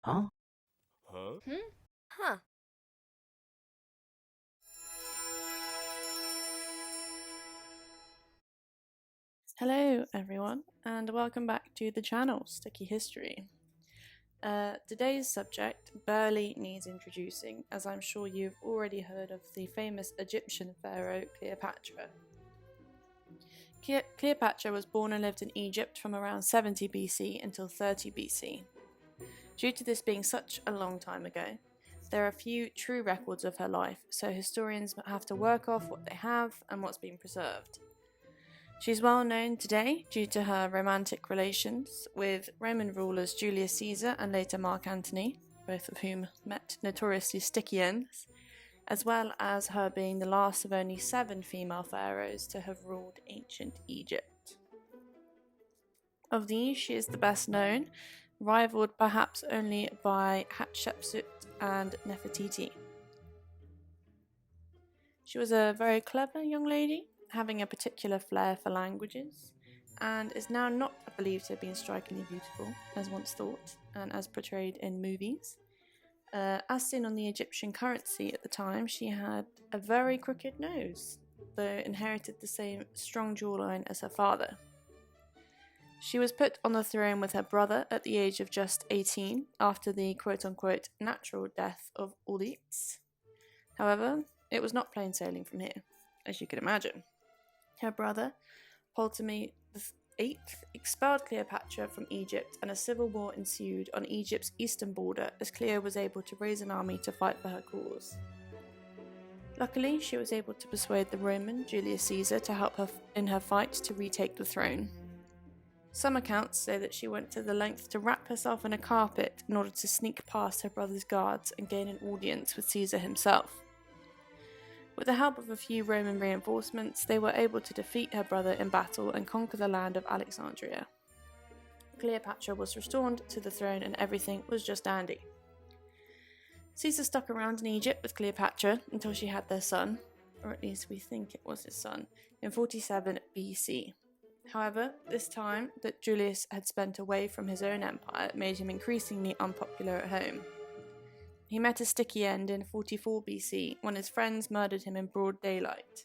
Huh? Hmm? Huh. Hello everyone and welcome back to the channel Sticky History. Today's subject barely needs introducing, as I'm sure you've already heard of the famous Egyptian pharaoh Cleopatra. Cleopatra was born and lived in Egypt from around 70 BC until 30 BC. Due to this being such a long time ago, there are few true records of her life, so historians have to work off what they have and what's been preserved. She's well known today due to her romantic relations with Roman rulers Julius Caesar and later Mark Antony, both of whom met notoriously sticky ends, as well as her being the last of only 7 female pharaohs to have ruled ancient Egypt. Of these, she is the best known, rivaled perhaps only by Hatshepsut and Nefertiti. She was a very clever young lady, having a particular flair for languages, and is now not believed to have been strikingly beautiful, as once thought, and as portrayed in movies. As seen on the Egyptian currency at the time, she had a very crooked nose, though inherited the same strong jawline as her father. She was put on the throne with her brother at the age of just 18, after the quote-unquote natural death of Ulitz. However, it was not plain sailing from here, as you can imagine. Her brother, Ptolemy VIII, expelled Cleopatra from Egypt, and a civil war ensued on Egypt's eastern border as Cleo was able to raise an army to fight for her cause. Luckily, she was able to persuade the Roman Julius Caesar to help her in her fight to retake the throne. Some accounts say that she went to the length to wrap herself in a carpet in order to sneak past her brother's guards and gain an audience with Caesar himself. With the help of a few Roman reinforcements, they were able to defeat her brother in battle and conquer the land of Alexandria. Cleopatra was restored to the throne and everything was just dandy. Caesar stuck around in Egypt with Cleopatra until she had their son, or at least we think it was his son, in 47 BC. However, this time that Julius had spent away from his own empire made him increasingly unpopular at home. He met a sticky end in 44 BC when his friends murdered him in broad daylight.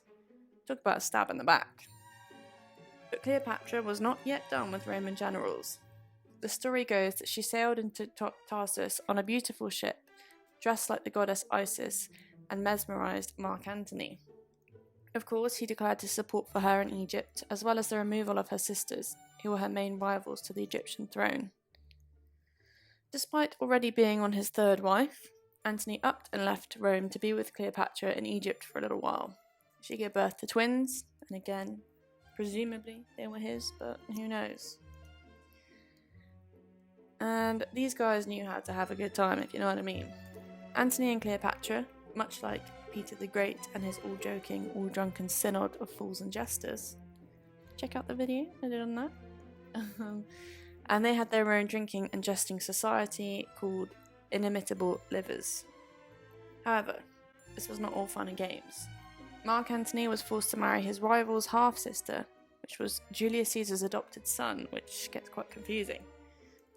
Talk about a stab in the back. But Cleopatra was not yet done with Roman generals. The story goes that she sailed into Tarsus on a beautiful ship, dressed like the goddess Isis, and mesmerized Mark Antony. Of course, he declared his support for her in Egypt, as well as the removal of her sisters, who were her main rivals to the Egyptian throne. Despite already being on his third wife, Antony upped and left Rome to be with Cleopatra in Egypt for a little while. She gave birth to twins, and again, presumably they were his, but who knows. And these guys knew how to have a good time, if you know what I mean. Antony and Cleopatra, much like Peter the Great and his all-joking, all-drunken synod of fools and jesters. Check out the video I did on that. And they had their own drinking and jesting society called Inimitable Livers. However, this was not all fun and games. Mark Antony was forced to marry his rival's half-sister, which was Julius Caesar's adopted son, which gets quite confusing,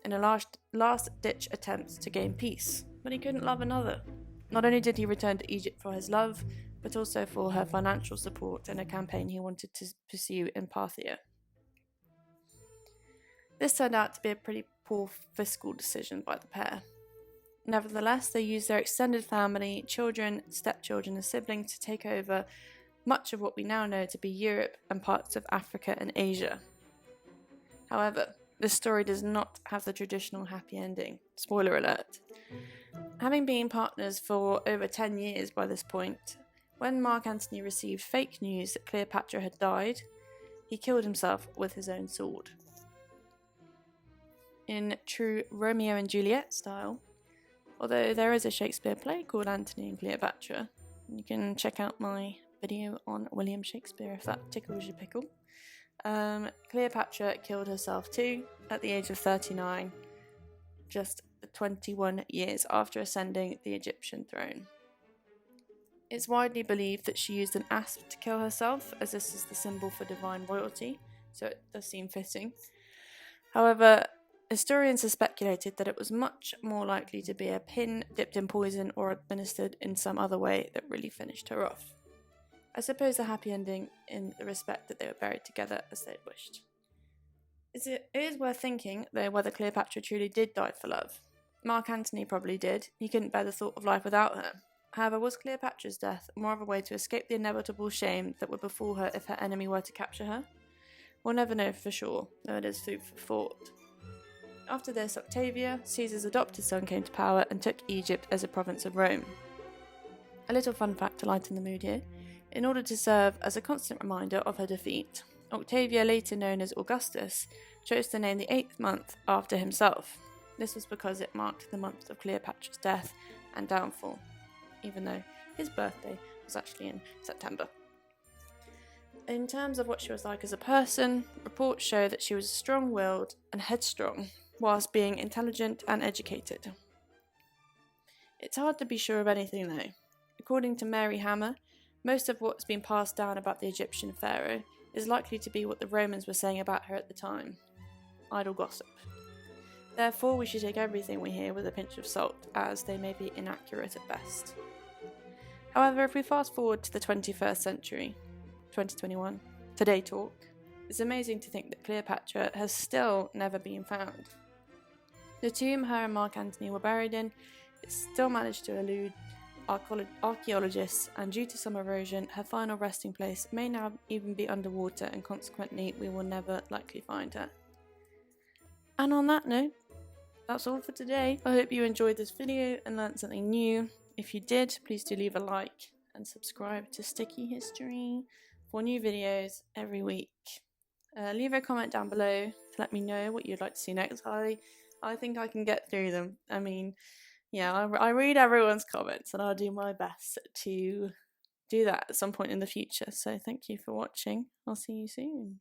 in a last-ditch attempt to gain peace, but he couldn't love another. Not only did he return to Egypt for his love, but also for her financial support in a campaign he wanted to pursue in Parthia. This turned out to be a pretty poor fiscal decision by the pair. Nevertheless, they used their extended family, children, stepchildren, and siblings to take over much of what we now know to be Europe and parts of Africa and Asia. However, this story does not have the traditional happy ending. Spoiler alert. Having been partners for over 10 years by this point, when Mark Antony received fake news that Cleopatra had died, he killed himself with his own sword. In true Romeo and Juliet style, although there is a Shakespeare play called Antony and Cleopatra. You can check out my video on William Shakespeare if that tickles your pickle. Cleopatra killed herself too at the age of 39, just 21 years after ascending the Egyptian throne. It's widely believed that she used an asp to kill herself, as this is the symbol for divine royalty, so it does seem fitting. However, Historians have speculated that it was much more likely to be a pin dipped in poison or administered in some other way that really finished her off. I suppose a happy ending in the respect that they were buried together as they'd wished. It is worth thinking, though, whether Cleopatra truly did die for love. Mark Antony probably did. He couldn't bear the thought of life without her. However, was Cleopatra's death more of a way to escape the inevitable shame that would befall her if her enemy were to capture her? We'll never know for sure, though it is food for thought. After this, Octavia, Caesar's adopted son, came to power and took Egypt as a province of Rome. A little fun fact to lighten the mood here. In order to serve as a constant reminder of her defeat, Octavia, later known as Augustus, chose to name the 8th month after himself. This was because it marked the month of Cleopatra's death and downfall, even though his birthday was actually in September. In terms of what she was like as a person, reports show that she was strong-willed and headstrong, whilst being intelligent and educated. It's hard to be sure of anything though. According to Mary Hammer, most of what's been passed down about the Egyptian Pharaoh is likely to be what the Romans were saying about her at the time. Idle gossip. Therefore, we should take everything we hear with a pinch of salt, as they may be inaccurate at best. However, if we fast forward to the 21st century, 2021, Today Talk, it's amazing to think that Cleopatra has still never been found. The tomb her and Mark Antony were buried in is still managed to elude archaeologists, and due to some erosion, her final resting place may now even be underwater, and consequently we will never likely find her. And on that note, that's all for today. I hope you enjoyed this video and learned something new. If you did, please do leave a like and subscribe to Sticky History for new videos every week. Leave a comment down below to let me know what you'd like to see next. I think I can get through them. I mean, yeah, I read everyone's comments and I'll do my best to do that at some point in the future. So thank you for watching. I'll see you soon.